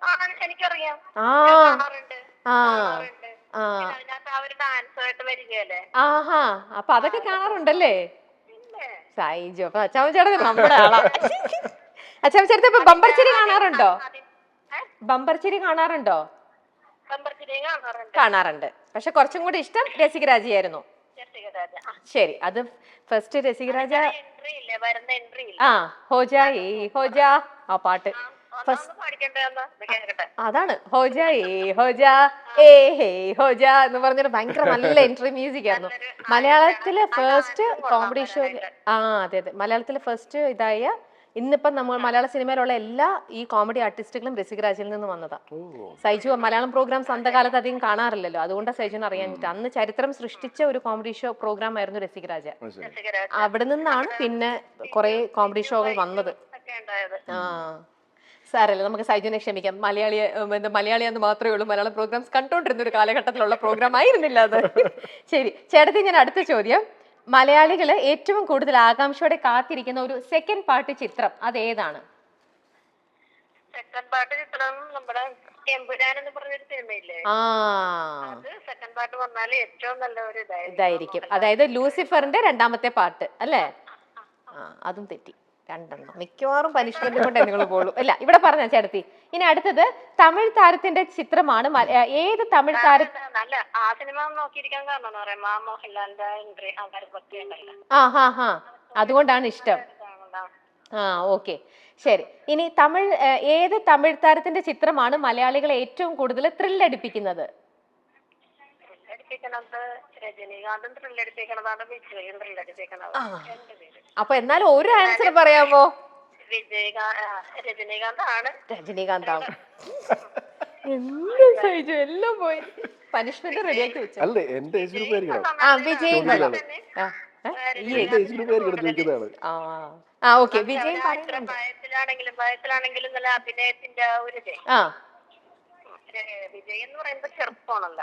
ആ എനിക്കറിയാം, ആ കാണാറുണ്ട് ആ കാണാറുണ്ട്. ആ പിന്നെ അതിനകത്ത് ആ ഒരു ഡാൻസ് ആയിട്ട് വരികയല്ലേ. ആഹാ, അപ്പൊ അതൊക്കെ കാണാറുണ്ടല്ലേ പിന്നെ സൈജു? അപ്പൊ അച്ചാമ്മച്ചേർത്തി നമ്മുടെ ആളാ. അച്ചാമ്മച്ചേർത്തി ഇപ്പൊ ബമ്പർച്ചിരി കാണാറുണ്ടോ? ബമ്പർച്ചിരി കാണാറുണ്ടോ? ബമ്പർച്ചിരിയും കാണാറുണ്ട്. കാണാറുണ്ട്. പക്ഷെ കുറച്ചും കൂടി ഇഷ്ടം രസികരാജയായിരുന്നു. രസികരാജ. ശരി, അത് ഫസ്റ്റ് രസികരാജ. എൻട്രി ഇല്ലേ, വരുന്ന എൻട്രി ഇല്ല. ആ ഹോജാ ഏ ഹോജാ, ആ പാട്ട് അതാണ്. ഹോജാ ഏ ഹോജാ ഏ ഹേ ഹോജാ എന്ന് പറഞ്ഞൊരു ഭയങ്കര നല്ല എൻട്രി മ്യൂസിക് ആയിരുന്നു. മലയാളത്തിലെ ഫസ്റ്റ് കോമഡി ഷോ. ആ അതെ അതെ, മലയാളത്തിലെ ഫസ്റ്റ് ഇതായ ഇന്നിപ്പം നമ്മൾ മലയാള സിനിമയിലുള്ള എല്ലാ ഈ കോമഡി ആർട്ടിസ്റ്റുകളും രസികരാജിൽ നിന്ന് വന്നതാ. സൈജു മലയാളം പ്രോഗ്രാംസ് അന്തകാലത്ത് അധികം കാണാറില്ലല്ലോ, അതുകൊണ്ടാണ് സൈജുവിന് അറിയാനിട്ട്. അന്ന് ചരിത്രം സൃഷ്ടിച്ച ഒരു കോമഡി ഷോ പ്രോഗ്രാം ആയിരുന്നു രസികരാജ. അവിടെ നിന്നാണ് പിന്നെ കുറെ കോമഡി ഷോകൾ വന്നത്. ആ സാരല്ല, നമുക്ക് സൈജുവിനെ ക്ഷമിക്കാം. മലയാളിയാന്ന് മാത്രമേ ഉള്ളൂ, മലയാളം പ്രോഗ്രാംസ് കണ്ടോണ്ടിരുന്ന ഒരു കാലഘട്ടത്തിലുള്ള പ്രോഗ്രാം ആയിരുന്നില്ല അത്. ശരി ചേട്ടത്തി, ഞാൻ അടുത്ത ചോദ്യം. മലയാളികള് ഏറ്റവും കൂടുതൽ ആകാംക്ഷയോടെ കാത്തിരിക്കുന്ന ഒരു സെക്കൻഡ് പാർട്ട് ചിത്രം അത് ഏതാണ്? സെക്കൻഡ് പാർട്ട് ചിത്രം നമ്മുടെ എമ്പുരാൻ എന്ന് പറഞ്ഞൊരു സിനിമയില്ലേ, ആ അത് സെക്കൻഡ് പാർട്ട് വന്നാല് ഏറ്റവും നല്ല ഒരു ഇതായിരിക്കും. അതായത് ലൂസിഫറിന്റെ രണ്ടാമത്തെ പാർട്ട് അല്ലേ? ആ അതും തെറ്റി, രണ്ടെണ്ണം. മിക്കവാറും പനിഷ്മെന്റ് കൊണ്ട് നിങ്ങൾ പോളൂ. അല്ല, ഇവിടെ പറഞ്ഞ ചേട്ടത്തി. ഇനി അടുത്തത് തമിഴ് താരത്തിന്റെ ചിത്രമാണ്. ഏത് തമിഴ് താരം? നല്ല ആ സിനിമ നോക്കിയിരിക്കാൻ കാരണം എന്ന് പറയാം, മോഹൻലാലിന്റെ എൻട്രി ആ ഹാ ഹാ, അതുകൊണ്ടാണ് ഇഷ്ടം. ആ ഓക്കെ, ശരി. ഇനി ഏത് തമിഴ് താരത്തിന്റെ ചിത്രമാണ് മലയാളികളെ ഏറ്റവും കൂടുതൽ ത്രില്ലടിപ്പിക്കുന്നത്? രജനീകാന്തും ത്രില്ലടിപ്പിക്കണതാണ്, വിജയും ത്രില്ലടിപ്പിക്കണത്. അപ്പൊ എന്നാലും ഒരു ആൻസർ പറയാമോ? രജനീകാന്താണ്. രജനീകാന്താണ്. എല്ലാം പോയി. പനിഷ്മെന്റ് റെഡിയാക്കി വെച്ചു. അല്ലേ, എന്റെ ഏജ് ഗ്രൂപ്പ് ആയിരിക്കണം. ആ വിജയ്. ആ ഓക്കെ, വിജയ് ഭയത്തിലാണെങ്കിലും നല്ല അഭിനയത്തിന്റെ ഒരു വിജയ് എന്ന് പറയുന്നത്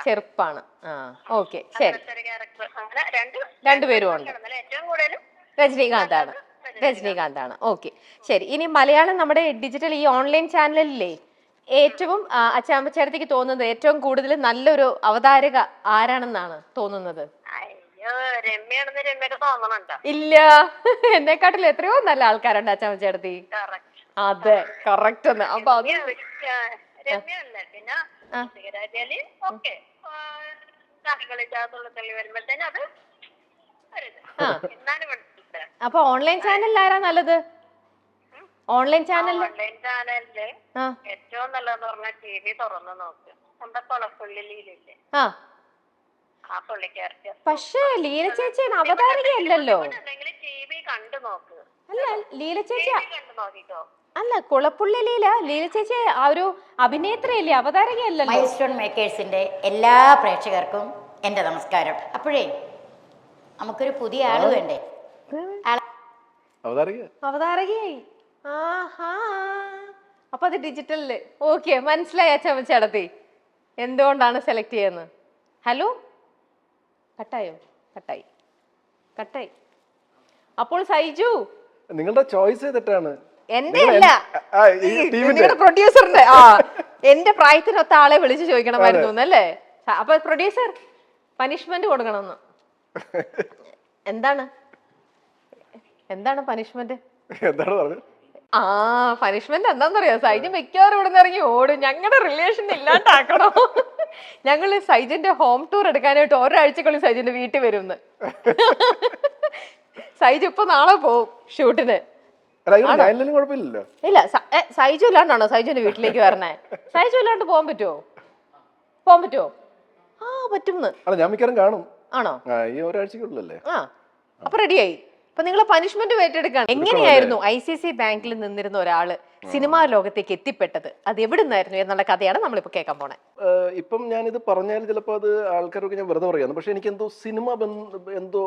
ചെറുപ്പാണ്. ആ ഓക്കെ, ശരി. രണ്ടുപേരും ഉണ്ട്. ഏറ്റവും കൂടുതലും രജനീകാന്താണ്. ഓക്കെ, ശരി. ഇനി മലയാളം നമ്മുടെ ഡിജിറ്റൽ ഈ ഓൺലൈൻ ചാനലിലെ ഏറ്റവും അച്ചാമ്മച്ചേർത്തിക്ക് തോന്നുന്നത് ഏറ്റവും കൂടുതൽ നല്ലൊരു അവതാരക ആരാണെന്നാണ് തോന്നുന്നത്? ഇല്ല, എന്നെക്കാട്ടിൽ എത്രയോ നല്ല ആൾക്കാരുണ്ട് അച്ചാമ്മച്ചേർത്തി. അതെ, കറക്റ്റ് ആണ്. അപ്പൊ അത് അപ്പൊ ഓൺലൈൻ ചാനലിൽ ആരാ നല്ലത്? ഓൺലൈൻ ചാനലില് ഏറ്റവും നല്ലതെന്ന് പറഞ്ഞാൽ TV തുറന്നു നോക്ക്, നമ്മുടെ കൊളപ്പുള്ളി ലീലയില്ലേ, ആ പുള്ളിക്കാർക്ക്. പക്ഷേ ലീല ചേച്ചി അവതാരകയല്ലല്ലോ. TV കണ്ടു നോക്ക്. അല്ല, ലീല ചേച്ചി കണ്ടു നോക്കിക്കോ. അല്ല, കുളപ്പുള്ളി ലീല ചേച്ചി ആ ഒരു അഭിനേത്രിയല്ലേ, അവതാരകയല്ലല്ലോ. മൈൽ സ്റ്റോൺ മേക്കേഴ്സിന്റെ എല്ലാ പ്രേക്ഷകർക്കും എന്റെ നമസ്കാരം. അപ്പോഴേ നമുക്കൊരു പുതിയ ആള് വേണ്ടേ? അവതാരകയായി. ആഹാ, അപ്പൊ അത് ഡിജിറ്റലില്. ഓക്കെ, മനസ്സിലായി അച്ചാമ്മച്ചേടത്തി എന്തുകൊണ്ടാണ് സെലക്ട് ചെയ്യുന്നത്. ഹലോ, കട്ടായോ? കട്ടായി. അപ്പോൾ സൈജു, നിങ്ങളുടെ ചോയ്സ് തെറ്റാണ്. എന്റെ അല്ല, നിങ്ങളുടെ പ്രൊഡ്യൂസറിന്റെ. എന്റെ പ്രായത്തിനൊത്ത ആളെ വിളിച്ചു ചോദിക്കണമായിരുന്നു അല്ലേ? അപ്പൊ പ്രൊഡ്യൂസർ പനിഷ്മെന്റ് കൊടുക്കണമെന്ന്. എന്താണ് പനിഷ്മെന്റ്? പനിഷ്മെന്റ് എന്താന്നറിയോ? സൈജൻ മിക്കവാറും ഇവിടെ നിന്ന് ഇറങ്ങി ഓടും. ഞങ്ങളുടെ റിലേഷൻ ഇല്ലാണ്ടാക്കണോ? ഞങ്ങള് സൈജന്റെ ഹോം ടൂർ എടുക്കാനായിട്ട് ഒരാഴ്ചക്കുള്ളിൽ സൈജന്റെ വീട്ടിൽ വരുമെന്ന്. സൈജ് ഇപ്പൊ നാളെ പോവും ഷൂട്ടിന്. അല്ല അയ്യോ ഞാനില്ലെങ്കിലും കുഴപ്പമില്ലല്ലോ. ഇല്ല സൈജു ഇല്ലാണ്ടാണോ സൈജുവിന്റെ വീട്ടിലേക്ക് വരണേ? സൈജു ഇല്ലാണ്ട് പോകാൻ പറ്റുമോ? പോകാൻ പറ്റുമോ? ആ പറ്റും. അല്ല ഞാൻ മിക്കവാറും കാണും. ആണോ? ഈ ഒരാഴ്ചക്കുള്ളല്ലേ. ആ അപ്പൊ റെഡിയായി. അപ്പൊ നിങ്ങൾ പനിഷ്മെന്റ് ഏറ്റെടുക്കാണ്. എങ്ങനെയായിരുന്നു ICICI ബാങ്കിൽ നിന്നിരുന്ന ഒരാള് സിനിമാ ലോകത്തേക്ക് എത്തിപ്പെട്ടത്? അത് എവിടുന്നായിരുന്നു എന്നുള്ള കഥയാണ് നമ്മളിപ്പോ കേൾക്കാൻ പോണേ. ഇപ്പം ഞാനിത് പറഞ്ഞാൽ ചിലപ്പോൾ അത് ആൾക്കാരൊക്കെ ഞാൻ വെറുതെ പറയാന്ന്, പക്ഷെ എനിക്ക് എന്തോ സിനിമ എന്തോ